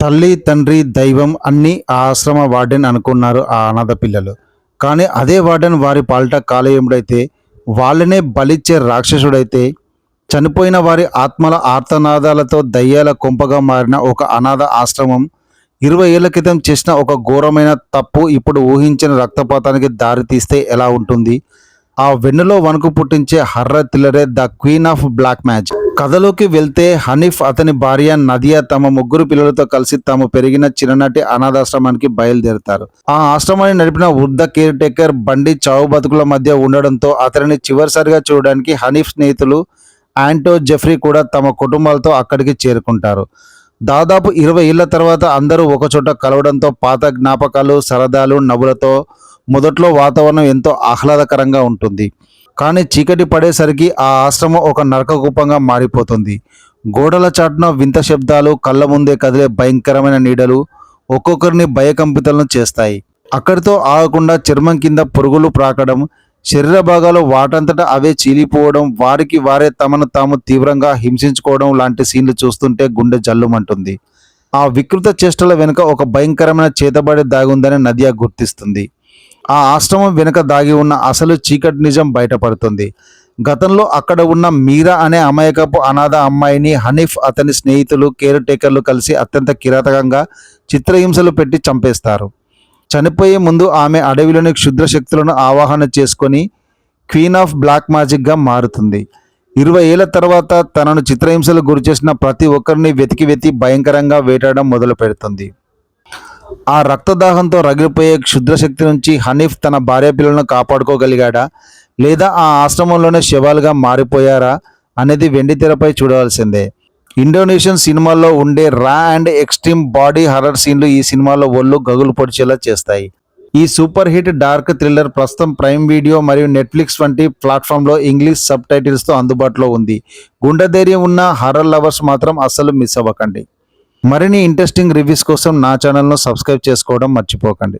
తల్లి, తండ్రి, దైవం అన్నీ ఆ ఆశ్రమ వార్డెన్ అనుకున్నారు ఆ అనాథ పిల్లలు. కానీ అదే వార్డెన్ వారి పాలిట కాలేయముడైతే, వాళ్ళనే బలిచ్చే రాక్షసుడైతే, చనిపోయిన వారి ఆత్మల ఆర్తనాదాలతో దయ్యాల కొంపగా మారిన ఒక అనాథ ఆశ్రమం 20 ఏళ్ల క్రితం చేసిన ఒక ఘోరమైన తప్పు ఇప్పుడు ఊహించిన రక్తపాతానికి దారి తీస్తే ఎలా ఉంటుంది? ఆ వెన్నులో వణుకు పుట్టించే హర్రర్ థ్రిల్లరే 'the queen of black magic'. కథలోకి వెళ్తే హనీఫ్, అతని భార్య నదియా తమ ముగ్గురు పిల్లలతో కలిసి తాము పెరిగిన చిన్ననాటి అనాథాశ్రమానికి బయలుదేరుతారు. ఆ ఆశ్రమాన్ని నడిపిన వృద్ధ కేర్ టేకర్ బండి చావు బతుకుల మధ్య ఉండడంతో అతనిని చివరిసారిగా చూడడానికి హనీఫ్ స్నేహితులు ఆంటో, జెఫ్రీ కూడా తమ కుటుంబాలతో అక్కడికి చేరుకుంటారు. దాదాపు 20 ఏళ్ల తర్వాత అందరూ ఒకచోట కలవడంతో పాత జ్ఞాపకాలు, సరదాలు, నవ్వులతో మొదట్లో వాతావరణం ఎంతో ఆహ్లాదకరంగా ఉంటుంది. కానీ చీకటి పడేసరికి ఆ ఆశ్రమం ఒక నరకకూపంగా మారిపోతుంది. గోడల చాటున వింత శబ్దాలు, కళ్ళ ముందే కదిలే భయంకరమైన నీడలు ఒక్కొక్కరిని భయకంపితులను చేస్తాయి. అక్కడితో ఆగకుండా చర్మం కింద పురుగులు ప్రాకడం, శరీర భాగాలు వాటంతట అవే చీలిపోవడం, వారికి వారే తమను తాము తీవ్రంగా హింసించుకోవడం లాంటి సీన్లు చూస్తుంటే గుండె జల్లుమంటుంది. ఆ వికృత చేష్టల వెనుక ఒక భయంకరమైన చేతబడి దాగుందని నదియా గుర్తిస్తుంది. ఆ ఆశ్రమం వెనుక దాగి ఉన్న అసలు చీకటి నిజం బయటపడుతుంది. గతంలో అక్కడ ఉన్న మీరా అనే అమాయకపు అనాథ అమ్మాయిని హనీఫ్, అతని స్నేహితులు, కేర్ టేకర్లు కలిసి అత్యంత కిరాతకంగా చిత్రహింసలు పెట్టి చంపేస్తారు. చనిపోయే ముందు ఆమె అడవిలోని క్షుద్ర శక్తులను ఆవాహన చేసుకొని క్వీన్ ఆఫ్ బ్లాక్ మ్యాజిక్గా మారుతుంది. 20 ఏళ్ల తర్వాత తనను చిత్రహింసలు గురిచేసిన ప్రతి ఒక్కరిని వెతికి భయంకరంగా వేటాడడం మొదలు పెడుతుంది. ఆ రక్తదాహంతో రగిలిపోయే క్షుద్రశక్తి నుంచి హనీఫ్ తన భార్య పిల్లలను కాపాడుకోగలిగాడా, లేదా ఆ ఆశ్రమంలోనే శవాలుగా మారిపోయారా అనేది వెండితెరపై చూడవలసిందే. ఇండోనేషియన్ సినిమాల్లో ఉండే రా అండ్ ఎక్స్ట్రీమ్ బాడీ హర్రర్ సీన్లు ఈ సినిమాలో ఒళ్ళు గగులు పొడిచేలా చేస్తాయి. ఈ సూపర్ హిట్ డార్క్ థ్రిల్లర్ ప్రస్తుతం ప్రైమ్ వీడియో మరియు నెట్ఫ్లిక్స్ వంటి ప్లాట్ఫామ్లో ఇంగ్లీష్ సబ్ టైటిల్స్తో అందుబాటులో ఉంది. గుండె ధైర్యం ఉన్న హర్రర్ లవర్స్ మాత్రం అస్సలు మిస్ అవ్వకండి. మరిన్ని ఇంట్రెస్టింగ్ రివ్యూస్ కోసం నా ఛానల్ను సబ్స్క్రైబ్ చేసుకోవడం మర్చిపోకండి.